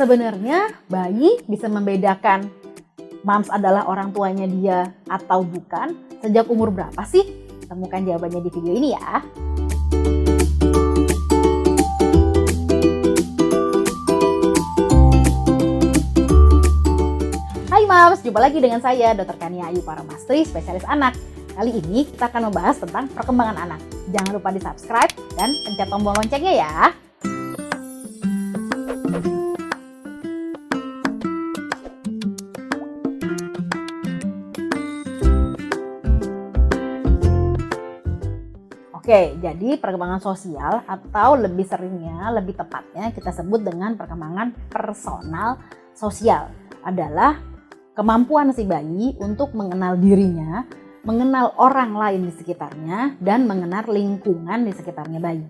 Sebenarnya bayi bisa membedakan moms adalah orang tuanya dia atau bukan sejak umur berapa sih? Temukan jawabannya di video ini ya. Hai moms, jumpa lagi dengan saya Dr. Kania Ayu Paramastri, spesialis anak. Kali ini kita akan membahas tentang perkembangan anak. Jangan lupa di subscribe dan pencet tombol loncengnya ya. Oke, jadi perkembangan sosial atau lebih seringnya, lebih tepatnya kita sebut dengan perkembangan personal sosial adalah kemampuan si bayi untuk mengenal dirinya, mengenal orang lain di sekitarnya, dan mengenal lingkungan di sekitarnya bayi.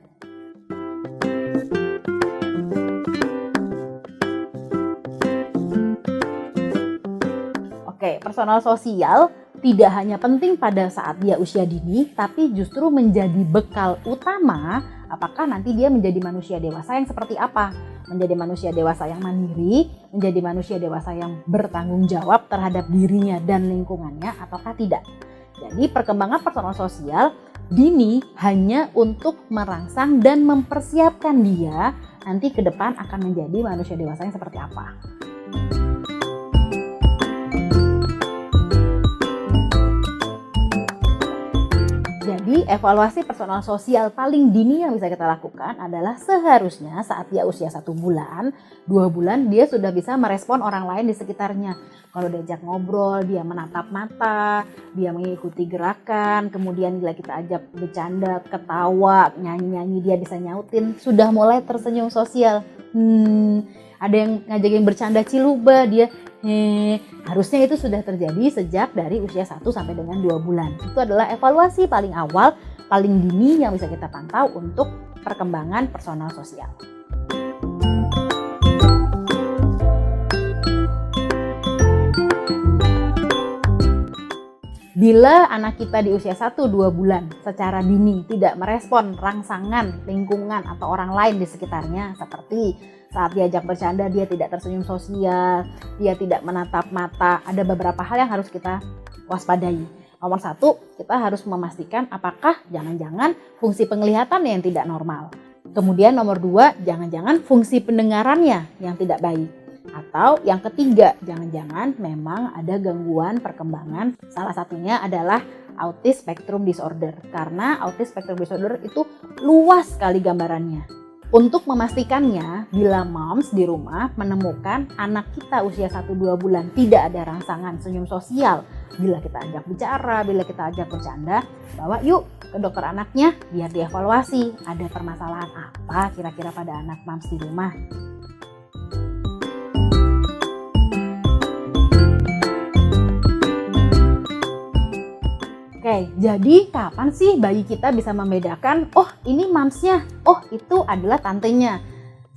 Oke, personal sosial tidak hanya penting pada saat dia usia dini, tapi justru menjadi bekal utama apakah nanti dia menjadi manusia dewasa yang seperti apa. Menjadi manusia dewasa yang mandiri, menjadi manusia dewasa yang bertanggung jawab terhadap dirinya dan lingkungannya ataukah tidak. Jadi perkembangan personal sosial dini hanya untuk merangsang dan mempersiapkan dia nanti ke depan akan menjadi manusia dewasa yang seperti apa. Jadi evaluasi personal sosial paling dini yang bisa kita lakukan adalah seharusnya saat dia usia 1 bulan, 2 bulan dia sudah bisa merespon orang lain di sekitarnya. Kalau diajak ngobrol, dia menatap mata, dia mengikuti gerakan, kemudian bila kita ajak bercanda, ketawa, nyanyi-nyanyi dia bisa nyautin, sudah mulai tersenyum sosial. Ada yang ngajakin bercanda ciluba, dia harusnya itu sudah terjadi sejak dari usia 1 sampai dengan 2 bulan. Itu adalah evaluasi paling awal, paling dini yang bisa kita pantau untuk perkembangan personal sosial. Bila anak kita di usia 1-2 bulan secara dini tidak merespon rangsangan, lingkungan atau orang lain di sekitarnya, seperti saat diajak bercanda dia tidak tersenyum sosial, dia tidak menatap mata, ada beberapa hal yang harus kita waspadai. Nomor 1, kita harus memastikan apakah jangan-jangan fungsi penglihatannya yang tidak normal. Kemudian nomor 2, jangan-jangan fungsi pendengarannya yang tidak baik. Atau yang ketiga, jangan-jangan memang ada gangguan perkembangan. Salah satunya adalah autism spectrum disorder. Karena autism spectrum disorder itu luas sekali gambarannya. Untuk memastikannya, bila moms di rumah menemukan anak kita usia 1-2 bulan tidak ada rangsangan senyum sosial, bila kita ajak bicara, bila kita ajak bercanda, bawa yuk ke dokter anaknya biar dievaluasi ada permasalahan apa kira-kira pada anak moms di rumah. Oke, jadi kapan sih bayi kita bisa membedakan, oh ini mamsnya, oh itu adalah tantenya.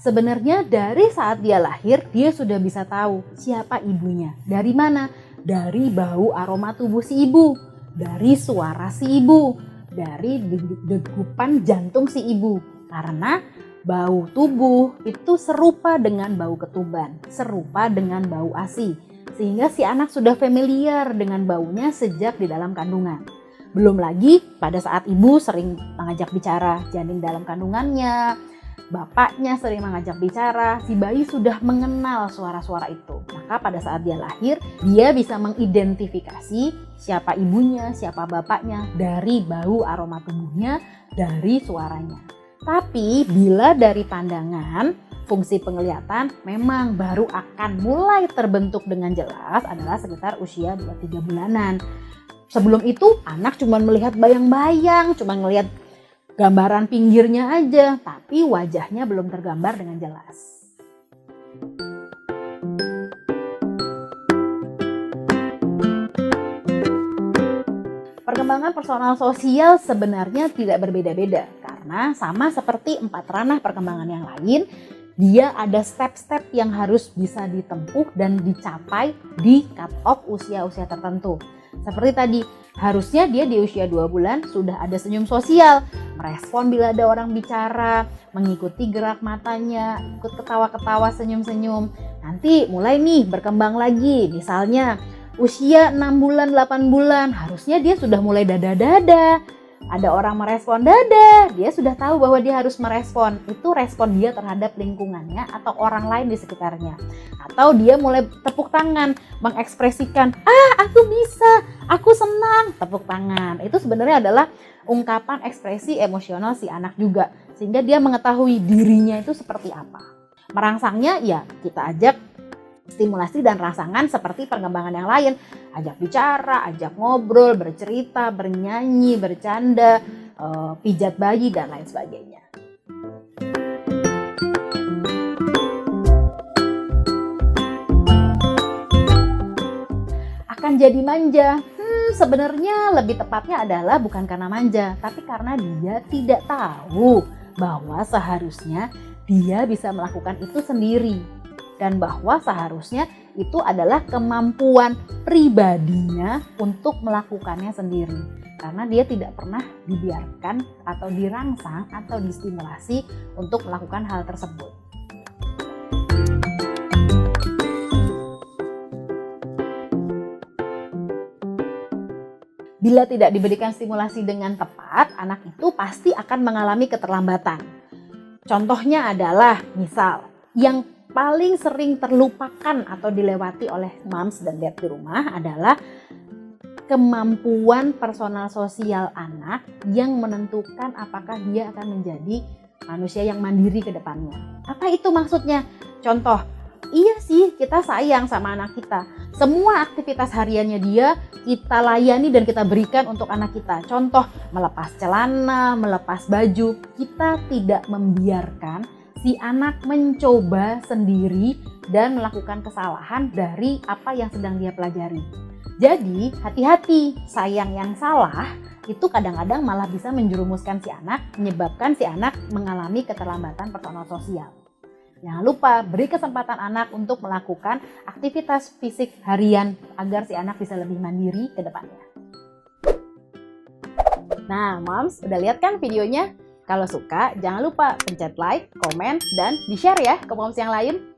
Sebenarnya dari saat dia lahir, dia sudah bisa tahu siapa ibunya. Dari mana? Dari bau aroma tubuh si ibu, dari suara si ibu, dari degupan jantung si ibu. Karena bau tubuh itu serupa dengan bau ketuban, serupa dengan bau ASI. Sehingga si anak sudah familiar dengan baunya sejak di dalam kandungan. Belum lagi pada saat ibu sering mengajak bicara janin dalam kandungannya, bapaknya sering mengajak bicara, si bayi sudah mengenal suara-suara itu. Maka pada saat dia lahir, dia bisa mengidentifikasi siapa ibunya, siapa bapaknya dari bau aroma tubuhnya, dari suaranya. Tapi bila dari pandangan, fungsi penglihatan memang baru akan mulai terbentuk dengan jelas adalah sekitar usia 2-3 bulanan. Sebelum itu anak cuma melihat bayang-bayang, cuma melihat gambaran pinggirnya aja, tapi wajahnya belum tergambar dengan jelas. Perkembangan personal sosial sebenarnya tidak berbeda-beda karena sama seperti 4 ranah perkembangan yang lain, dia ada step-step yang harus bisa ditempuh dan dicapai di cut off usia-usia tertentu. Seperti tadi, Harusnya dia di usia 2 bulan sudah ada senyum sosial, merespon bila ada orang bicara, mengikuti gerak matanya, ikut ketawa-ketawa, senyum-senyum. Nanti mulai nih berkembang lagi, misalnya usia 6 bulan, 8 bulan, harusnya dia sudah mulai dada-dada. Ada orang merespon dada, dia sudah tahu bahwa dia harus merespon. Itu respon dia terhadap lingkungannya atau orang lain di sekitarnya. Atau dia mulai tepuk tangan, mengekspresikan, aku bisa, aku senang, tepuk tangan. Itu sebenarnya adalah ungkapan ekspresi emosional si anak juga. Sehingga dia mengetahui dirinya itu seperti apa. Merangsangnya ya kita ajak stimulasi dan rangsangan seperti perkembangan yang lain. Ajak bicara, ajak ngobrol, bercerita, bernyanyi, bercanda, pijat bayi, dan lain sebagainya. Akan jadi manja. Sebenarnya lebih tepatnya adalah bukan karena manja, tapi karena dia tidak tahu bahwa seharusnya dia bisa melakukan itu sendiri. Dan bahwa seharusnya itu adalah kemampuan pribadinya untuk melakukannya sendiri. Karena dia tidak pernah dibiarkan atau dirangsang atau distimulasi untuk melakukan hal tersebut. Bila tidak diberikan stimulasi dengan tepat, anak itu pasti akan mengalami keterlambatan. Contohnya adalah misal yang paling sering terlupakan atau dilewati oleh moms dan dad di rumah adalah kemampuan personal sosial anak yang menentukan apakah dia akan menjadi manusia yang mandiri ke depannya. Apa itu maksudnya? Contoh, iya sih kita sayang sama anak kita. Semua aktivitas hariannya dia kita layani dan kita berikan untuk anak kita. Contoh, melepas celana, melepas baju. Kita tidak membiarkan si anak mencoba sendiri dan melakukan kesalahan dari apa yang sedang dia pelajari. Jadi hati-hati, sayang yang salah itu kadang-kadang malah bisa menjerumuskan si anak, menyebabkan si anak mengalami keterlambatan personal sosial. Jangan lupa beri kesempatan anak untuk melakukan aktivitas fisik harian agar si anak bisa lebih mandiri ke depannya. Nah, moms, udah lihat kan videonya? Kalau suka, jangan lupa pencet like, komen, dan di-share ya ke moms yang lain.